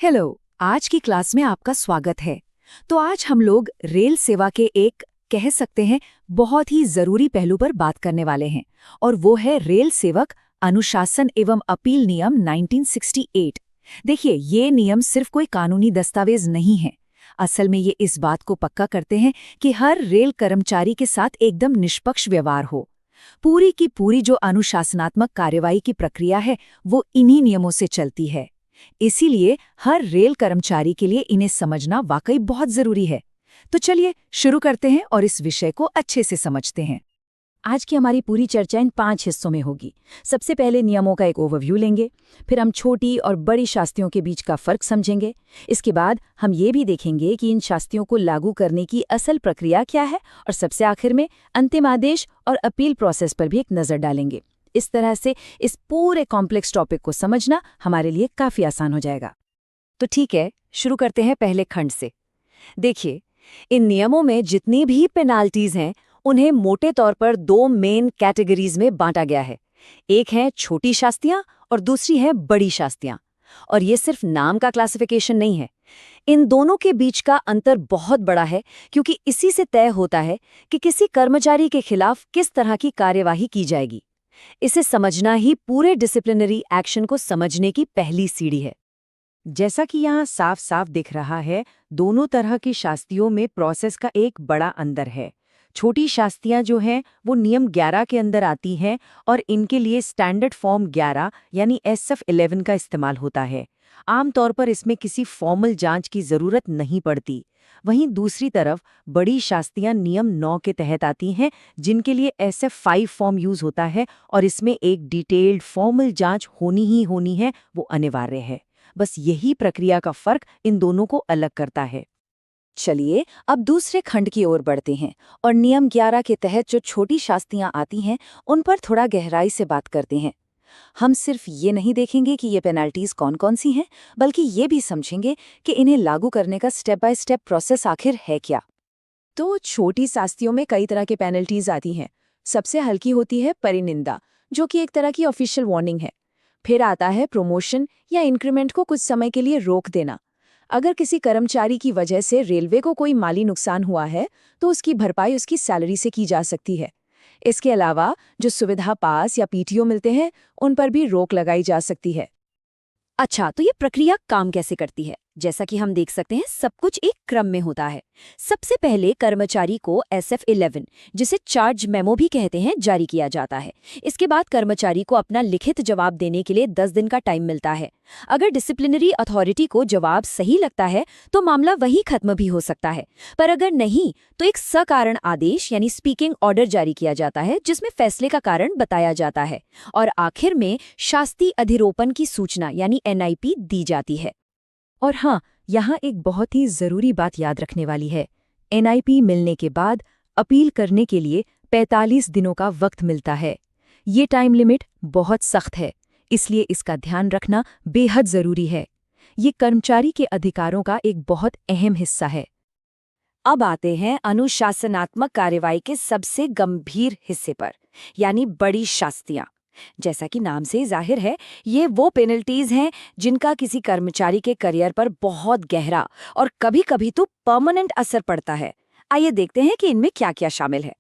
Hello, आज की class में आपका स्वागत है। तो आज हम लोग रेल सेवा के एक कह सकते हैं बहुत ही जरूरी पहलू पर बात करने वाले हैं और वो है रेल सेवक अनुशासन एवं अपील नियम 1968। देखिए, ये नियम सिर्फ कोई कानूनी दस्तावेज नहीं है। असल में ये इस बात को पक्का करते हैं कि हर रेल कर्मचारी के साथ एकदम निष्पक्ष व्यवहार हो। पूरी की पूरी जो अनुशासनात्मक कार्यवाही की प्रक्रिया है वो इन्हीं नियमों से चलती है। इसीलिए हर रेल कर्मचारी के लिए इन्हें समझना वाकई बहुत जरूरी है। तो चलिए शुरू करते हैं और इस विषय को अच्छे से समझते हैं। आज की हमारी पूरी चर्चा इन 5 हिस्सों में होगी। सबसे पहले नियमों का एक ओवरव्यू लेंगे, फिर हम छोटी और बड़ी शास्तियों के बीच का फर्क समझेंगे। इसके बाद हम ये भी देखेंगे कि इन शास्तियों को लागू करने की असल प्रक्रिया क्या है, और सबसे आखिर में अंतिम आदेश और अपील प्रोसेस पर भी एक नज़र डालेंगे। इस तरह से इस पूरे कॉम्प्लेक्स टॉपिक को समझना हमारे लिए काफ़ी आसान हो जाएगा। तो ठीक है, शुरू करते हैं पहले खंड से। देखिए, इन नियमों में जितनी भी पेनाल्टीज हैं उन्हें मोटे तौर पर 2 मेन कैटेगरीज में बांटा गया है। एक है छोटी शास्तियां और दूसरी है बड़ी शास्तियां। और ये सिर्फ नाम का क्लासिफिकेशन नहीं है। इन दोनों के बीच का अंतर बहुत बड़ा है, क्योंकि इसी से तय होता है कि किसी कर्मचारी के खिलाफ किस तरह की कार्यवाही की जाएगी। इसे समझना ही पूरे डिसिप्लिनरी एक्शन को समझने की पहली सीढ़ी है। जैसा कि यहाँ साफ साफ दिख रहा है, दोनों तरह की शास्तियों में प्रोसेस का एक बड़ा अंतर है। छोटी शास्तियाँ जो हैं वो नियम 11 के अंदर आती हैं और इनके लिए स्टैंडर्ड फॉर्म 11 यानी SF11 का इस्तेमाल होता है। आमतौर पर इसमें किसी फॉर्मल जांच की ज़रूरत नहीं पड़ती। वहीं दूसरी तरफ बड़ी शास्तियाँ नियम 9 के तहत आती हैं, जिनके लिए SF5 फॉर्म यूज़ होता है और इसमें एक डिटेल्ड फॉर्मल जांच होनी ही होनी है, वो अनिवार्य है। बस यही प्रक्रिया का फर्क इन दोनों को अलग करता है। चलिए अब दूसरे खंड की ओर बढ़ते हैं और नियम 11 के तहत जो छोटी शास्तियां आती हैं उन पर थोड़ा गहराई से बात करते हैं। हम सिर्फ ये नहीं देखेंगे कि ये पेनल्टीज कौन कौन सी हैं, बल्कि ये भी समझेंगे कि इन्हें लागू करने का स्टेप बाय स्टेप प्रोसेस आखिर है क्या। तो छोटी शास्तियों में कई तरह के पेनल्टीज आती हैं। सबसे हल्की होती है परिनिंदा, जो कि एक तरह की ऑफिशियल वार्निंग है। फिर आता है प्रमोशन या इंक्रीमेंट को कुछ समय के लिए रोक देना। अगर किसी कर्मचारी की वजह से रेलवे को कोई माली नुकसान हुआ है तो उसकी भरपाई उसकी सैलरी से की जा सकती है। इसके अलावा जो सुविधा पास या PTO मिलते हैं उन पर भी रोक लगाई जा सकती है। अच्छा, तो ये प्रक्रिया काम कैसे करती है? जैसा कि हम देख सकते हैं, सब कुछ एक क्रम में होता है। सबसे पहले कर्मचारी को SF11, जिसे चार्ज मेमो भी कहते हैं, जारी किया जाता है। इसके बाद कर्मचारी को अपना लिखित जवाब देने के लिए 10 दिन का टाइम मिलता है। अगर डिसिप्लिनरी अथॉरिटी को जवाब सही लगता है तो मामला वही खत्म भी हो सकता है, पर अगर नहीं तो एक सकारण आदेश यानी स्पीकिंग ऑर्डर जारी किया जाता है, जिसमें फैसले का कारण बताया जाता है। और आखिर में शास्ति अधिरोपण की सूचना यानी NIP दी जाती है। और हाँ, यहाँ एक बहुत ही ज़रूरी बात याद रखने वाली है। NIP मिलने के बाद अपील करने के लिए 45 दिनों का वक्त मिलता है। ये टाइम लिमिट बहुत सख्त है, इसलिए इसका ध्यान रखना बेहद ज़रूरी है। ये कर्मचारी के अधिकारों का एक बहुत अहम हिस्सा है। अब आते हैं अनुशासनात्मक कार्यवाही के सबसे गंभीर हिस्से पर, यानी बड़ी शास्तियां। जैसा कि नाम से जाहिर है, ये वो पेनल्टीज हैं जिनका किसी कर्मचारी के करियर पर बहुत गहरा और कभी-कभी तो परमानेंट असर पड़ता है। आइए देखते हैं कि इनमें क्या-क्या शामिल है।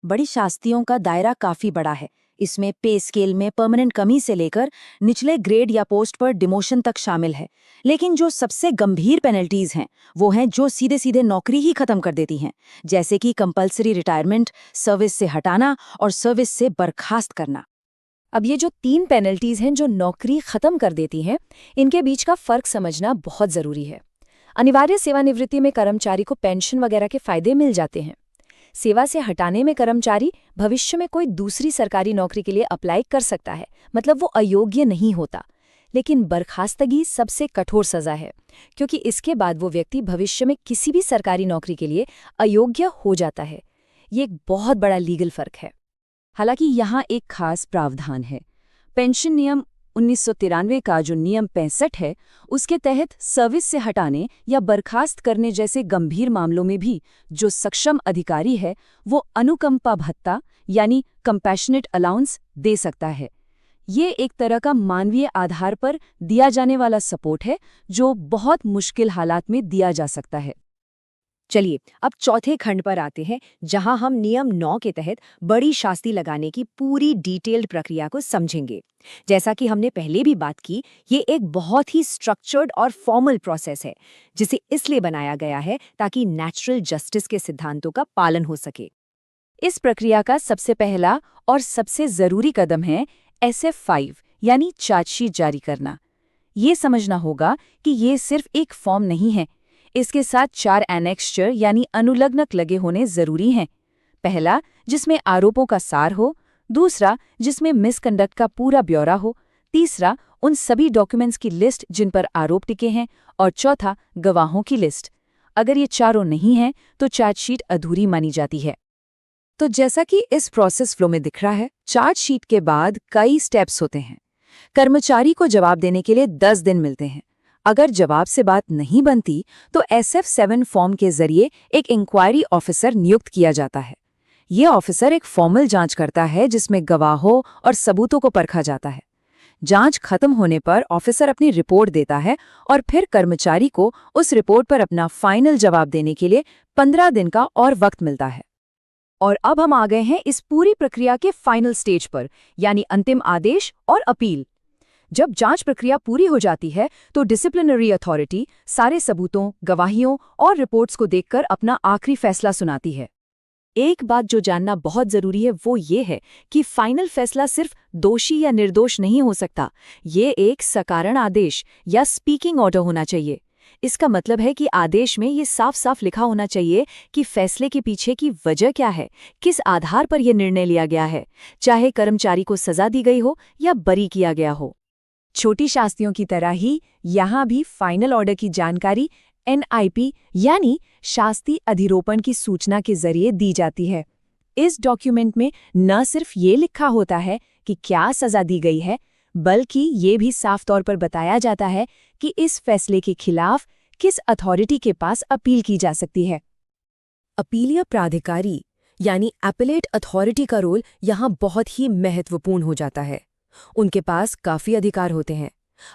बड़ी शास्तियों का दायरा काफी बड़ा है। इसमें पे स्केल में परमानेंट कमी से लेकर निचले ग्रेड या पोस्ट पर डिमोशन तक शामिल है। लेकिन जो सबसे गंभीर पेनल्टीज हैं वो हैं जो सीधे सीधे नौकरी ही खत्म कर देती हैं, जैसे कि कंपल्सरी रिटायरमेंट, सर्विस से हटाना और सर्विस से बर्खास्त करना। अब ये जो 3 पेनल्टीज हैं जो नौकरी खत्म कर देती हैं, इनके बीच का फर्क समझना बहुत जरूरी है। अनिवार्य सेवानिवृत्ति में कर्मचारी को पेंशन वगैरह के फायदे मिल जाते हैं। सेवा से हटाने में कर्मचारी भविष्य में कोई दूसरी सरकारी नौकरी के लिए अप्लाई कर सकता है, मतलब वो अयोग्य नहीं होता। लेकिन बर्खास्तगी सबसे कठोर सजा है, क्योंकि इसके बाद वो व्यक्ति भविष्य में किसी भी सरकारी नौकरी के लिए अयोग्य हो जाता है। ये एक बहुत बड़ा लीगल फर्क है। हालांकि यहाँ एक खास प्रावधान है। पेंशन नियम 1993 का जो नियम 65 है, उसके तहत सर्विस से हटाने या बर्खास्त करने जैसे गंभीर मामलों में भी जो सक्षम अधिकारी है वो अनुकंपा भत्ता यानी कंपैशनेट अलाउंस दे सकता है। ये एक तरह का मानवीय आधार पर दिया जाने वाला सपोर्ट है जो बहुत मुश्किल हालात में दिया जा सकता है। चलिए अब चौथे खंड पर आते हैं, जहां हम नियम 9 के तहत बड़ी शास्ति लगाने की पूरी डिटेल्ड प्रक्रिया को समझेंगे। जैसा कि हमने पहले भी बात की, ये एक बहुत ही स्ट्रक्चर्ड और फॉर्मल प्रोसेस है, जिसे इसलिए बनाया गया है ताकि नेचुरल जस्टिस के सिद्धांतों का पालन हो सके। इस प्रक्रिया का सबसे पहला और सबसे जरूरी कदम है SF5 यानी चार्जशीट जारी करना। ये समझना होगा कि ये सिर्फ एक फॉर्म नहीं है, इसके साथ 4 एनेक्स्चर यानी अनुलग्नक लगे होने जरूरी हैं। पहला, जिसमें आरोपों का सार हो, दूसरा, जिसमें मिसकंडक्ट का पूरा ब्यौरा हो, तीसरा, उन सभी डॉक्यूमेंट्स की लिस्ट जिन पर आरोप टिके हैं, और चौथा, गवाहों की लिस्ट। अगर ये चारों नहीं हैं तो चार्जशीट अधूरी मानी जाती है। तो जैसा कि इस प्रोसेस फ्लो में दिख रहा है, चार्जशीट के बाद कई स्टेप्स होते हैं। कर्मचारी को जवाब देने के लिए 10 दिन मिलते हैं। अगर जवाब से बात नहीं बनती तो SF7 फॉर्म के जरिए एक इंक्वायरी ऑफिसर नियुक्त किया जाता है। ये ऑफिसर एक फॉर्मल जांच करता है जिसमें गवाहों और सबूतों को परखा जाता है। जांच खत्म होने पर ऑफिसर अपनी रिपोर्ट देता है और फिर कर्मचारी को उस रिपोर्ट पर अपना फाइनल जवाब देने के लिए 15 दिन का और वक्त मिलता है। और अब हम आ गए हैं इस पूरी प्रक्रिया के फाइनल स्टेज पर, यानी अंतिम आदेश और अपील। जब जांच प्रक्रिया पूरी हो जाती है तो डिसिप्लिनरी अथॉरिटी सारे सबूतों, गवाहियों और रिपोर्ट्स को देखकर अपना आखिरी फैसला सुनाती है। एक बात जो जानना बहुत जरूरी है वो ये है कि फाइनल फैसला सिर्फ दोषी या निर्दोष नहीं हो सकता। ये एक सकारण आदेश या स्पीकिंग ऑर्डर होना चाहिए। इसका मतलब है कि आदेश में ये साफ साफ लिखा होना चाहिए कि फैसले के पीछे की वजह क्या है, किस आधार पर यह निर्णय लिया गया है, चाहे कर्मचारी को सजा दी गई हो या बरी किया गया हो। छोटी शास्तियों की तरह ही यहाँ भी फाइनल ऑर्डर की जानकारी NIP यानी शास्ति अधिरोपण की सूचना के जरिए दी जाती है। इस डॉक्यूमेंट में न सिर्फ ये लिखा होता है कि क्या सजा दी गई है, बल्कि ये भी साफ तौर पर बताया जाता है कि इस फैसले के खिलाफ किस अथॉरिटी के पास अपील की जा सकती है। अपीलीय प्राधिकारी यानी अपीलेट अथॉरिटी का रोल यहाँ बहुत ही महत्वपूर्ण हो जाता है। उनके पास काफी अधिकार होते हैं।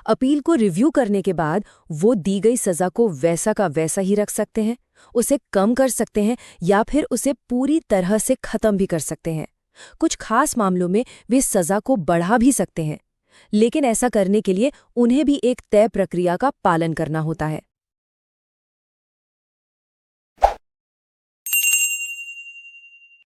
अपील को रिव्यू करने के बाद वो दी गई सजा को वैसा का वैसा ही रख सकते हैं, उसे कम कर सकते हैं या फिर उसे पूरी तरह से खत्म भी कर सकते हैं। कुछ खास मामलों में वे सजा को बढ़ा भी सकते हैं, लेकिन ऐसा करने के लिए उन्हें भी एक तय प्रक्रिया का पालन करना होता है।